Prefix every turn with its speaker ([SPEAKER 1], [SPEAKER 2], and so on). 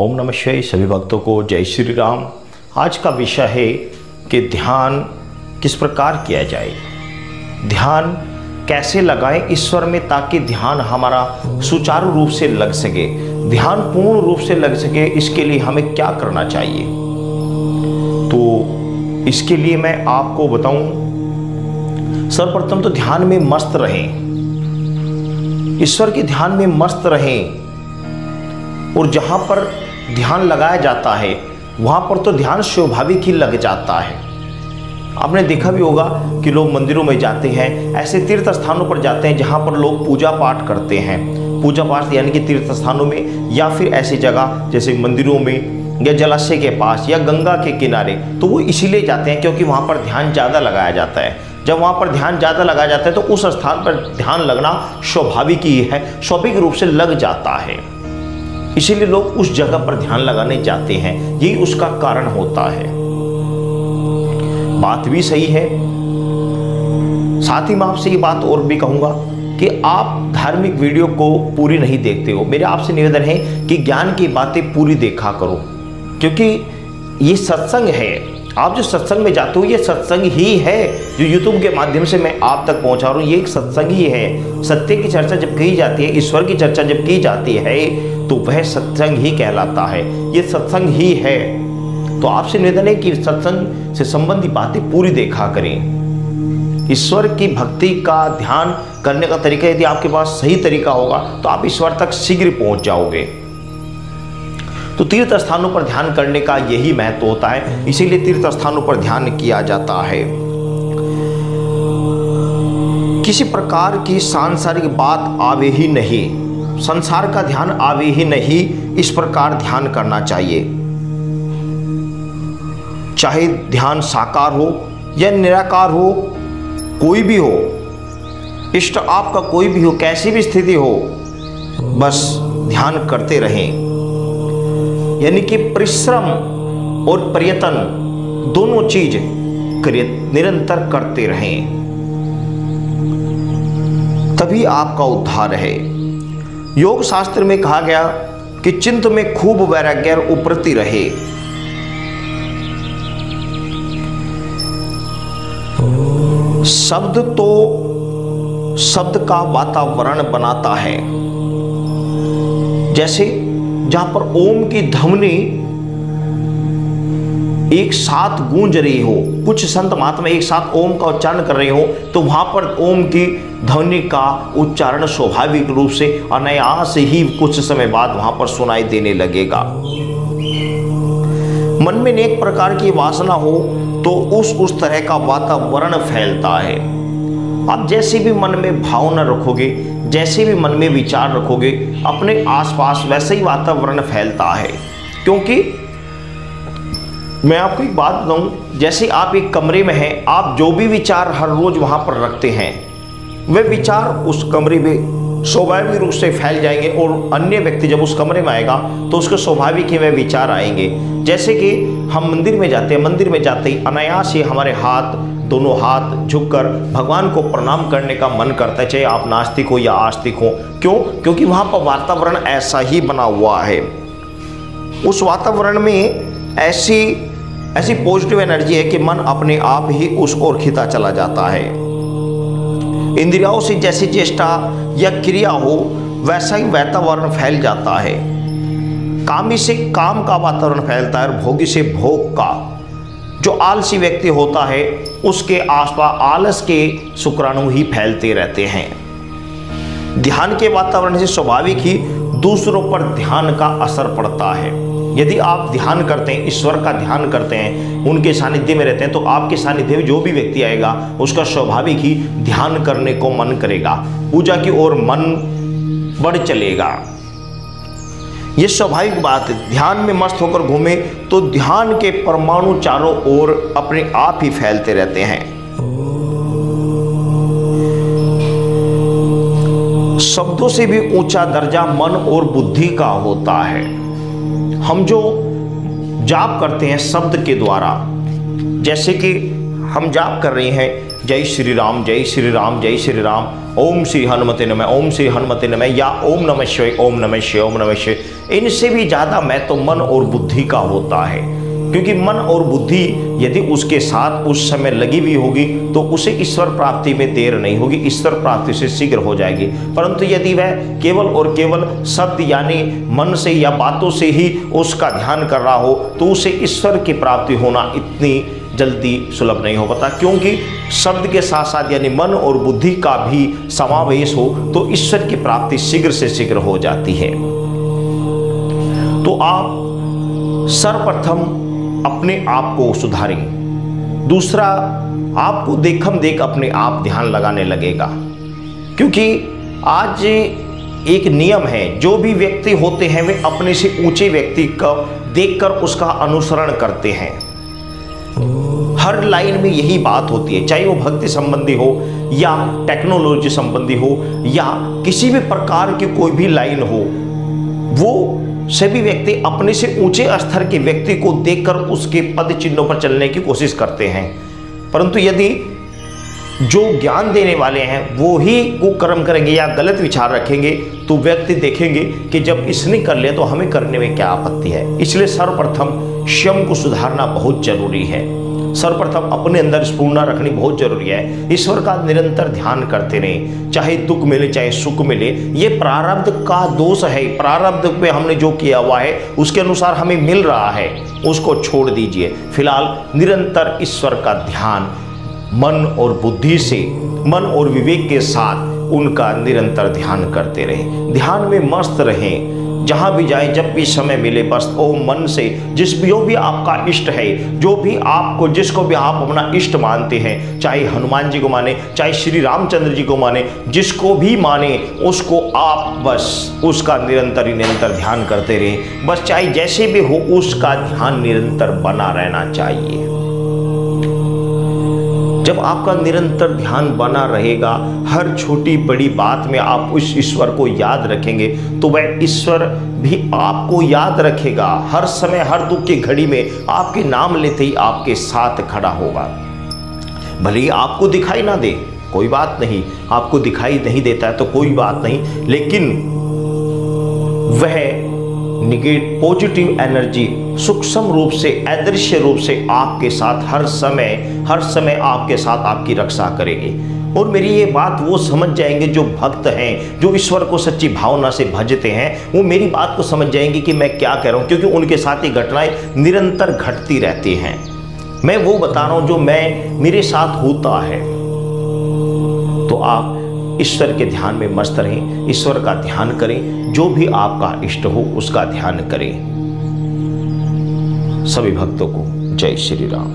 [SPEAKER 1] ओम नमः शिवाय। सभी भक्तों को जय श्री राम। आज का विषय है कि ध्यान किस प्रकार किया जाए, ध्यान कैसे लगाएं ईश्वर में ताकि ध्यान हमारा सुचारू रूप से लग सके, ध्यान पूर्ण रूप से लग सके। इसके लिए हमें क्या करना चाहिए, तो इसके लिए मैं आपको बताऊं। सर्वप्रथम तो ध्यान में मस्त रहें, ईश्वर के ध्यान में मस्त रहें। और जहां पर ध्यान लगाया जाता है वहां पर तो ध्यान स्वाभाविक ही लग जाता है। आपने देखा भी होगा कि लोग मंदिरों में जाते हैं, ऐसे तीर्थ स्थानों पर जाते हैं जहां पर लोग पूजा पाठ करते हैं। पूजा पाठ यानी कि तीर्थ स्थानों में या फिर ऐसी जगह जैसे मंदिरों में या जलाशय के पास या गंगा के किनारे, तो वो इसीलिए जाते हैं क्योंकि वहां पर ध्यान ज़्यादा लगाया जाता है। जब वहां पर ध्यान ज़्यादा लगाया जाता है तो उस स्थान पर ध्यान लगना स्वाभाविक ही है, स्वाभाविक रूप से लग जाता है। इसीलिए लोग उस जगह पर ध्यान लगाने जाते हैं, यही उसका कारण होता है। बात भी सही है। साथ ही मैं आपसे ये बात और भी कहूंगा कि आप धार्मिक वीडियो को पूरी नहीं देखते हो। मेरा आपसे निवेदन है कि ज्ञान की बातें पूरी देखा करो, क्योंकि ये सत्संग है। आप जो सत्संग में जाते हो ये सत्संग ही है, जो यूट्यूब के माध्यम से मैं आप तक पहुंचा रहा हूं, ये एक सत्संग ही है। सत्य की चर्चा जब की जाती है, ईश्वर की चर्चा जब की जाती है, तो वह सत्संग ही कहलाता है, ये सत्संग ही है। तो आपसे निवेदन है कि सत्संग से संबंधी बातें पूरी देखा करें। ईश्वर की भक्ति का ध्यान करने का तरीका यदि आपके पास सही तरीका होगा तो आप ईश्वर तक शीघ्र पहुंच जाओगे। तो तीर्थ स्थानों पर ध्यान करने का यही महत्व होता है, इसीलिए तीर्थ स्थानों पर ध्यान किया जाता है। किसी प्रकार की सांसारिक बात आवे ही नहीं, संसार का ध्यान आवे ही नहीं, इस प्रकार ध्यान करना चाहिए। चाहे ध्यान साकार हो या निराकार हो, कोई भी हो, इष्ट आपका कोई भी हो, कैसी भी स्थिति हो, बस ध्यान करते रहें। यानी कि परिश्रम और प्रयत्न दोनों चीज निरंतर करते रहें, तभी आपका उद्धार है। योग शास्त्र में कहा गया कि चिंत में खूब वैराग्य उपरती रहे। शब्द तो शब्द का वातावरण बनाता है। जैसे जहां पर ओम की ध्वनि एक साथ गूंज रही हो, कुछ संत महात्मा एक साथ ओम का उच्चारण कर रहे हो, तो वहां पर ओम की ध्वनि का उच्चारण स्वाभाविक रूप से अनायास ही कुछ समय बाद वहां पर सुनाई देने लगेगा। मन में एक प्रकार की वासना हो तो उस तरह का वातावरण फैलता है। आप जैसे भी मन में भावना रखोगे, जैसे भी मन में विचार रखोगे, अपने आसपास वैसे ही वातावरण फैलता है। क्योंकि मैं आपको एक बात बताऊं, जैसे आप एक कमरे में हैं, आप जो भी विचार हर रोज वहां पर रखते हैं, वे विचार उस कमरे में स्वाभाविक रूप से फैल जाएंगे और अन्य व्यक्ति जब उस कमरे में आएगा तो उसको स्वाभाविक ही वे विचार आएंगे। जैसे कि हम मंदिर में जाते हैं, मंदिर में जाते ही अनायास ही हमारे दोनों हाथ झुककर भगवान को प्रणाम करने का मन करता है, चाहे आप नास्तिक हो या आस्तिक हो। क्यों? क्योंकि वहां पर वातावरण ऐसा ही बना हुआ है। उस वातावरण में ऐसी पॉजिटिव एनर्जी है कि मन अपने आप ही उस ओर खिंचा चला जाता है। इंद्रियों से जैसी चेष्टा या क्रिया हो वैसा ही वातावरण फैल जाता है। कामी से काम का वातावरण फैलता है और भोगी से भोग का। जो आलसी व्यक्ति होता है उसके आसपास आलस के शुक्राणु ही फैलते रहते हैं। ध्यान के वातावरण से स्वाभाविक ही दूसरों पर ध्यान का असर पड़ता है। यदि आप ध्यान करते हैं, ईश्वर का ध्यान करते हैं, उनके सानिध्य में रहते हैं, तो आपके सानिध्य में जो भी व्यक्ति आएगा उसका स्वाभाविक ही ध्यान करने को मन करेगा, पूजा की ओर मन बढ़ चलेगा। यह स्वाभाविक बात है। ध्यान में मस्त होकर घूमे तो ध्यान के परमाणु चारों ओर अपने आप ही फैलते रहते हैं। शब्दों से भी ऊंचा दर्जा मन और बुद्धि का होता है। हम जो जाप करते हैं शब्द के द्वारा, जैसे कि हम जाप कर रहे हैं जय श्री राम, जय श्री राम, जय श्री राम, ओम श्री हनुमते नमः, ओम श्री हनुमते नमः, या ओम नमः शिवाय, ओम नमः शिवाय, ओम नमः शिवाय। इनसे भी ज़्यादा मैं तो मन और बुद्धि का होता है, क्योंकि मन और बुद्धि यदि उसके साथ उस समय लगी हुई होगी तो उसे ईश्वर प्राप्ति में देर नहीं होगी, ईश्वर प्राप्ति से शीघ्र हो जाएगी। परंतु यदि वह केवल और केवल शब्द यानी मन से या बातों से ही उसका ध्यान कर रहा हो तो उसे ईश्वर की प्राप्ति होना इतनी जल्दी सुलभ नहीं हो पाता, क्योंकि शब्द के साथ साथ यानी मन और बुद्धि का भी समावेश हो तो ईश्वर की प्राप्ति शीघ्र से शीघ्र हो जाती है। तो आप सर्वप्रथम अपने आप को सुधारें, दूसरा आपको देखम देख अपने आप ध्यान लगाने लगेगा, क्योंकि आज एक नियम है, जो भी व्यक्ति होते हैं वे अपने से ऊंचे व्यक्ति को देखकर उसका अनुसरण करते हैं। हर लाइन में यही बात होती है, चाहे वो भक्ति संबंधी हो या टेक्नोलॉजी संबंधी हो या किसी भी प्रकार की कोई भी लाइन हो, वो सभी व्यक्ति अपने से ऊंचे स्तर के व्यक्ति को देखकर उसके पद चिन्हों पर चलने की कोशिश करते हैं। परंतु यदि जो ज्ञान देने वाले हैं वो ही कुकर्म करेंगे या गलत विचार रखेंगे तो व्यक्ति देखेंगे कि जब इसने कर लिया तो हमें करने में क्या आपत्ति है। इसलिए सर्वप्रथम स्वयं को सुधारना बहुत जरूरी है, सर्वप्रथम अपने अंदर स्फूर्णता रखनी बहुत जरूरी है। ईश्वर का निरंतर ध्यान करते रहें, चाहे दुख मिले चाहे सुख मिले। ये प्रारब्ध का दोष है, प्रारब्ध पे हमने जो किया हुआ है उसके अनुसार हमें मिल रहा है, उसको छोड़ दीजिए। फिलहाल निरंतर ईश्वर का ध्यान मन और बुद्धि से, मन और विवेक के साथ उनका निरंतर ध्यान करते रहें, ध्यान में मस्त रहें। जहाँ भी जाए जब भी समय मिले बस ओम मन से जिस भी आपका इष्ट है, जो भी आपको जिसको भी आप अपना इष्ट मानते हैं, चाहे हनुमान जी को माने चाहे श्री रामचंद्र जी को माने, जिसको भी माने उसको आप बस उसका निरंतर ध्यान करते रहें। बस चाहे जैसे भी हो उसका ध्यान निरंतर बना रहना चाहिए। जब आपका निरंतर ध्यान बना रहेगा, हर छोटी बड़ी बात में आप उस ईश्वर को याद रखेंगे तो वह ईश्वर भी आपको याद रखेगा। हर समय हर दुख की घड़ी में आपके नाम लेते ही आपके साथ खड़ा होगा। भले ही आपको दिखाई ना दे कोई बात नहीं, आपको दिखाई नहीं देता है तो कोई बात नहीं, लेकिन वह पॉजिटिव एनर्जी सूक्ष्म रूप से अदृश्य रूप से आपके साथ हर समय आपके साथ आपकी रक्षा करेंगे। और मेरी ये बात वो समझ जाएंगे जो भक्त हैं, जो ईश्वर को सच्ची भावना से भजते हैं, वो मेरी बात को समझ जाएंगे कि मैं क्या कह रहा हूँ, क्योंकि उनके साथ ये घटनाएं निरंतर घटती रहती हैं। मैं वो बता रहा हूँ जो मेरे साथ होता है। तो आप ईश्वर के ध्यान में मस्त रहें, ईश्वर का ध्यान करें, जो भी आपका इष्ट हो उसका ध्यान करें। सभी भक्तों को जय श्री राम।